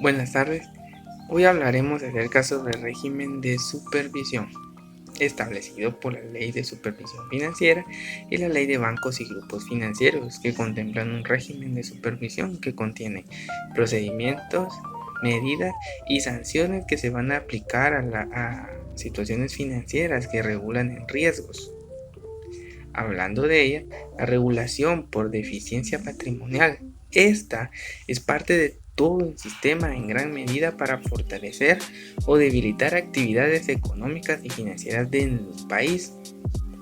Buenas tardes. Hoy hablaremos acerca sobre el régimen de supervisión establecido por la Ley de Supervisión Financiera y la Ley de Bancos y Grupos Financieros, que contemplan un régimen de supervisión que contiene procedimientos, medidas y sanciones que se van a aplicar a situaciones financieras que regulan en riesgos. Hablando de ella, la regulación por deficiencia patrimonial. Esta es parte de todo el sistema en gran medida para fortalecer o debilitar actividades económicas y financieras del país.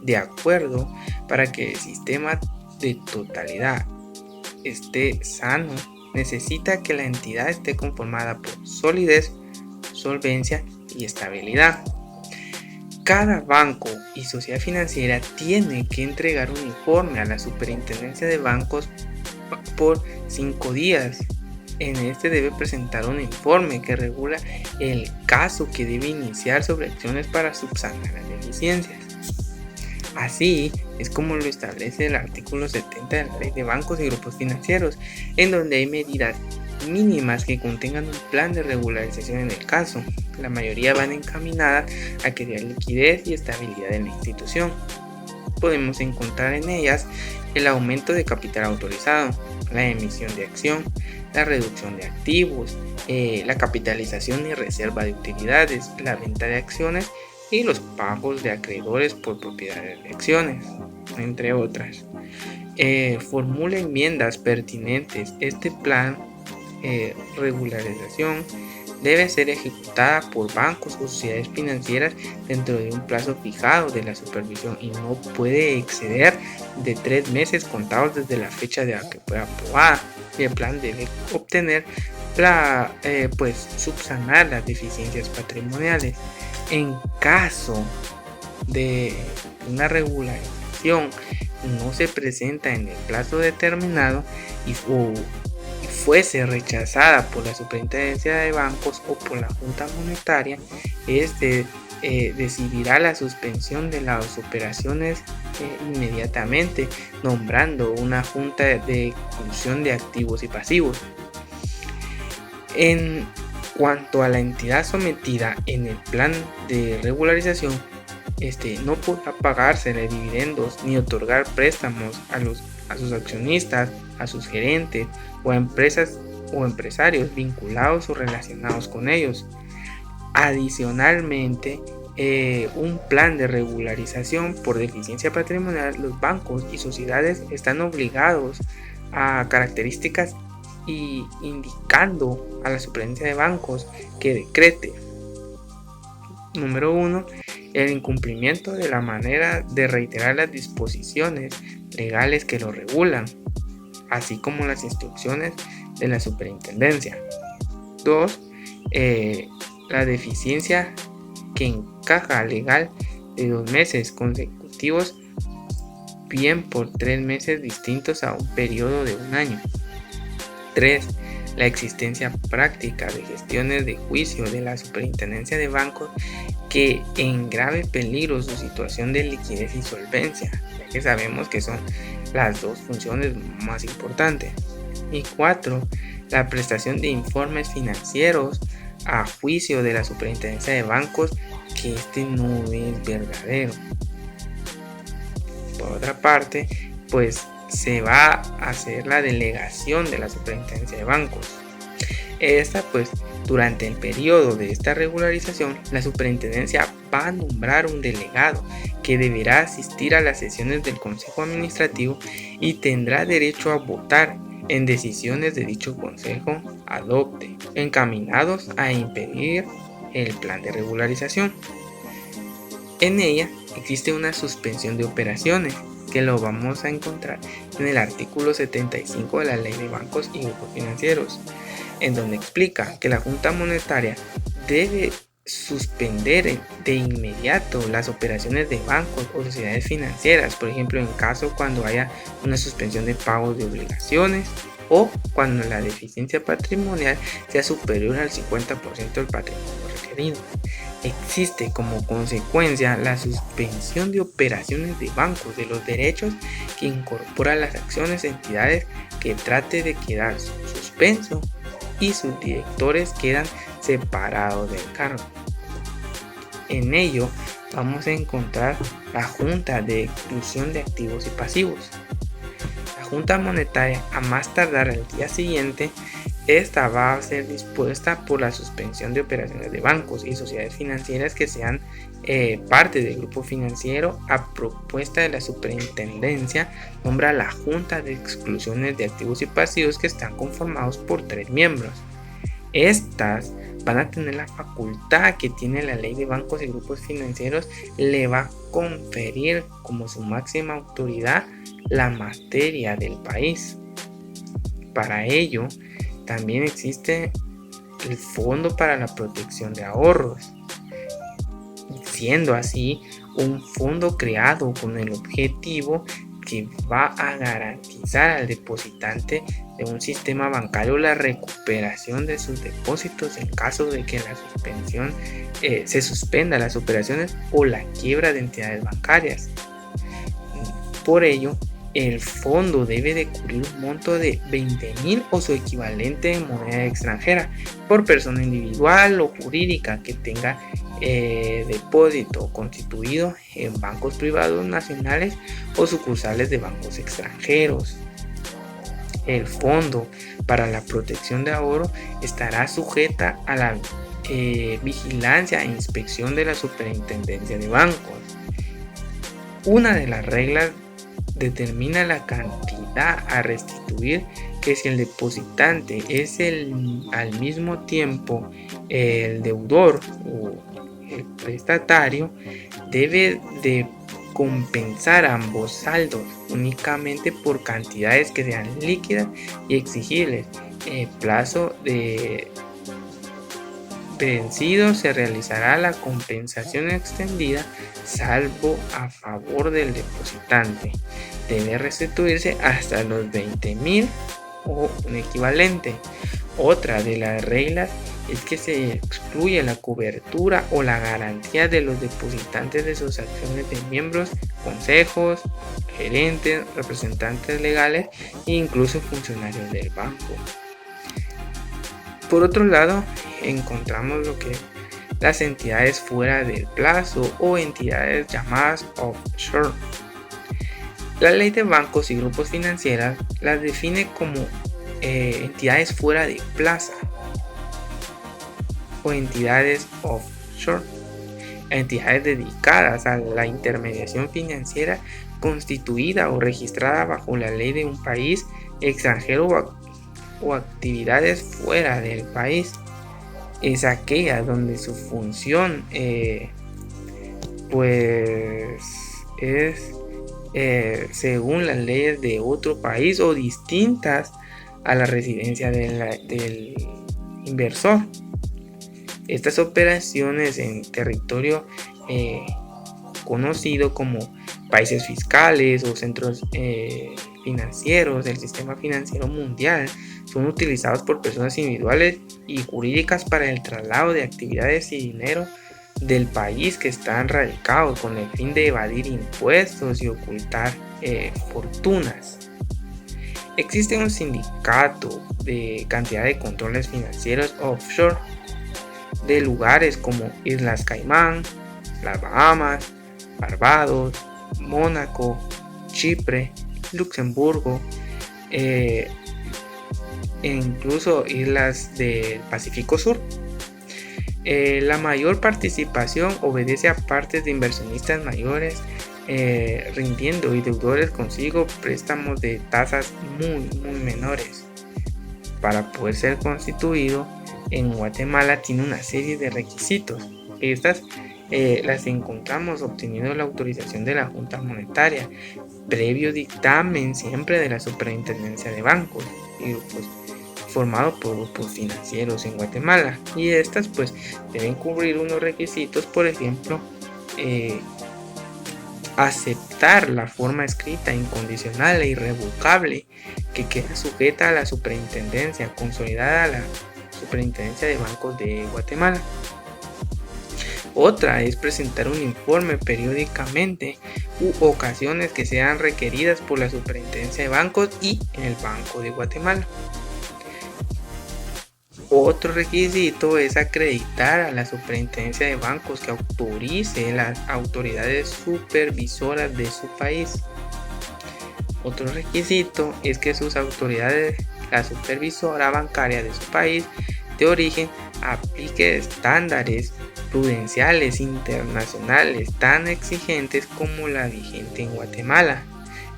De acuerdo, para que el sistema de totalidad esté sano, necesita que la entidad esté conformada por solidez, solvencia y estabilidad. Cada banco y sociedad financiera tiene que entregar un informe a la Superintendencia de Bancos por 5 días. En este debe presentar un informe que regula el caso que debe iniciar sobre acciones para subsanar las deficiencias. Así es como lo establece el artículo 70 de la Ley de Bancos y Grupos Financieros, en donde hay medidas mínimas que contengan un plan de regularización en el caso. La mayoría van encaminadas a crear liquidez y estabilidad en la institución. Podemos encontrar en ellas el aumento de capital autorizado, la emisión de acción, la reducción de activos, la capitalización y reserva de utilidades, la venta de acciones y los pagos de acreedores por propiedades de acciones, entre otras. Formula enmiendas pertinentes. Este plan regularización debe ser ejecutada por bancos o sociedades financieras dentro de un plazo fijado de la supervisión y no puede exceder de 3 meses contados desde la fecha de la que fue aprobada. El plan debe obtener subsanar las deficiencias patrimoniales. En caso de una regularización no se presenta en el plazo determinado y fuese rechazada por la Superintendencia de Bancos o por la Junta Monetaria, decidirá la suspensión de las operaciones inmediatamente, nombrando una junta de exclusión de activos y pasivos. En cuanto a la entidad sometida en el plan de regularización, no podrá pagársele dividendos ni otorgar préstamos a sus accionistas, a sus gerentes o a empresas o empresarios vinculados o relacionados con ellos. Adicionalmente, un plan de regularización por deficiencia patrimonial, los bancos y sociedades están obligados a características y indicando a la Superintendencia de Bancos que decrete: número 1, el incumplimiento de la manera de reiterar las disposiciones legales que lo regulan, así como las instrucciones de la superintendencia. 2, la deficiencia que encaja legal de 2 meses consecutivos, bien por 3 meses distintos a un periodo de 1 año. 3. La existencia práctica de gestiones de juicio de la Superintendencia de Bancos que en grave peligro su situación de liquidez y solvencia, ya que sabemos que son las dos funciones más importantes. Y 4. La prestación de informes financieros a juicio de la Superintendencia de Bancos que no es verdadero. Por otra parte, pues se va a hacer la delegación de la Superintendencia de Bancos. Durante el periodo de esta regularización, la superintendencia va a nombrar un delegado que deberá asistir a las sesiones del Consejo Administrativo y tendrá derecho a votar en decisiones de dicho consejo adopte, encaminados a impedir el plan de regularización. En ella existe una suspensión de operaciones, que lo vamos a encontrar en el artículo 75 de la Ley de Bancos y Grupos Financieros, en donde explica que la Junta Monetaria debe suspender de inmediato las operaciones de bancos o sociedades financieras, por ejemplo en caso cuando haya una suspensión de pagos de obligaciones o cuando la deficiencia patrimonial sea superior al 50% del patrimonio requerido. Existe como consecuencia la suspensión de operaciones de bancos de los derechos que incorporan las acciones de entidades que trate de quedar suspenso y sus directores quedan separados del cargo. En ello vamos a encontrar la Junta de Exclusión de Activos y Pasivos. La Junta Monetaria, a más tardar al día siguiente, esta va a ser dispuesta por la suspensión de operaciones de bancos y sociedades financieras que sean parte del grupo financiero. A propuesta de la superintendencia, nombra la Junta de Exclusiones de Activos y Pasivos, que están conformados por 3 miembros. Estas van a tener la facultad que tiene la ley de bancos y grupos financieros, le va a conferir como su máxima autoridad la materia del país. Para ello, también existe el Fondo para la Protección de Ahorros, siendo así un fondo creado con el objetivo que va a garantizar al depositante de un sistema bancario la recuperación de sus depósitos en caso de que se suspenda las operaciones o la quiebra de entidades bancarias. Por ello, el fondo debe de cubrir un monto de 20.000 o su equivalente en moneda extranjera por persona individual o jurídica que tenga depósito constituido en bancos privados nacionales o sucursales de bancos extranjeros. El Fondo para la Protección de Ahorro estará sujeta a la vigilancia e inspección de la Superintendencia de Bancos. Una de las reglas determina la cantidad a restituir, que si el depositante es al mismo tiempo el deudor o el prestatario, debe de compensar ambos saldos únicamente por cantidades que sean líquidas y exigibles. El plazo de vencido se realizará la compensación extendida, salvo a favor del depositante. Debe restituirse hasta los 20.000 o un equivalente. Otra de las reglas es que se excluye la cobertura o la garantía de los depositantes de sus acciones de miembros, consejos, gerentes, representantes legales e incluso funcionarios del banco. Por otro lado, encontramos lo que las entidades fuera del plazo o entidades llamadas offshore. La ley de bancos y grupos financieros las define como entidades fuera de plaza o entidades offshore, entidades dedicadas a la intermediación financiera constituida o registrada bajo la ley de un país extranjero o actividades fuera del país. Es aquella donde su función pues es según las leyes de otro país o distintas a la residencia del inversor. Estas operaciones en territorio conocido como países fiscales o centros financieros del sistema financiero mundial son utilizados por personas individuales y jurídicas para el traslado de actividades y dinero del país que están radicados con el fin de evadir impuestos y ocultar fortunas. Existe un sindicato de cantidad de controles financieros offshore de lugares como Islas Caimán, las Bahamas, Barbados, Mónaco, Chipre, Luxemburgo e incluso islas del Pacífico Sur. La mayor participación obedece a partes de inversionistas mayores rindiendo y deudores consigo préstamos de tasas muy menores. Para poder ser constituido en Guatemala tiene una serie de requisitos. Estas las encontramos obteniendo la autorización de la Junta Monetaria, previo dictamen siempre de la Superintendencia de Bancos y pues formado por grupos financieros en Guatemala, y estas pues deben cubrir unos requisitos, por ejemplo, aceptar la forma escrita incondicional e irrevocable que queda sujeta a la superintendencia consolidada a la Superintendencia de Bancos de Guatemala. Otra es presentar un informe periódicamente u ocasiones que sean requeridas por la Superintendencia de Bancos y el Banco de Guatemala. Otro requisito es acreditar a la Superintendencia de Bancos que autorice las autoridades supervisoras de su país. Otro requisito es que sus autoridades, la supervisora bancaria de su país de origen, aplique estándares prudenciales internacionales tan exigentes como la vigente en Guatemala.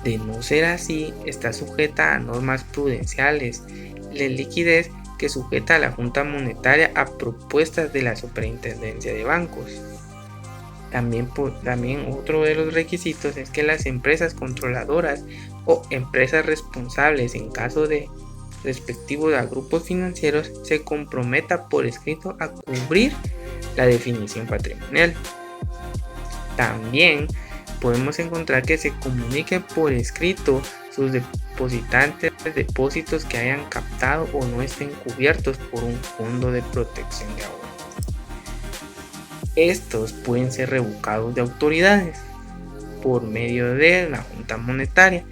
De no ser así, está sujeta a normas prudenciales de liquidez que sujeta a la Junta Monetaria a propuestas de la Superintendencia de Bancos. También otro de los requisitos es que las empresas controladoras o empresas responsables en caso de respectivos a grupos financieros se comprometa por escrito a cubrir la definición patrimonial. También podemos encontrar que se comunique por escrito sus depositantes depósitos que hayan captado o no estén cubiertos por un fondo de protección de ahorro. Estos pueden ser revocados de autoridades por medio de la Junta Monetaria.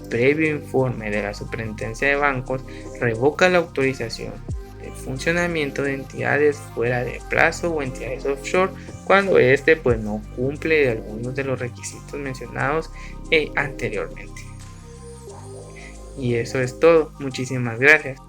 Previo informe de la Superintendencia de Bancos, revoca la autorización de funcionamiento de entidades fuera de plazo o entidades offshore cuando no cumple de algunos de los requisitos mencionados anteriormente. Y eso es todo. Muchísimas gracias.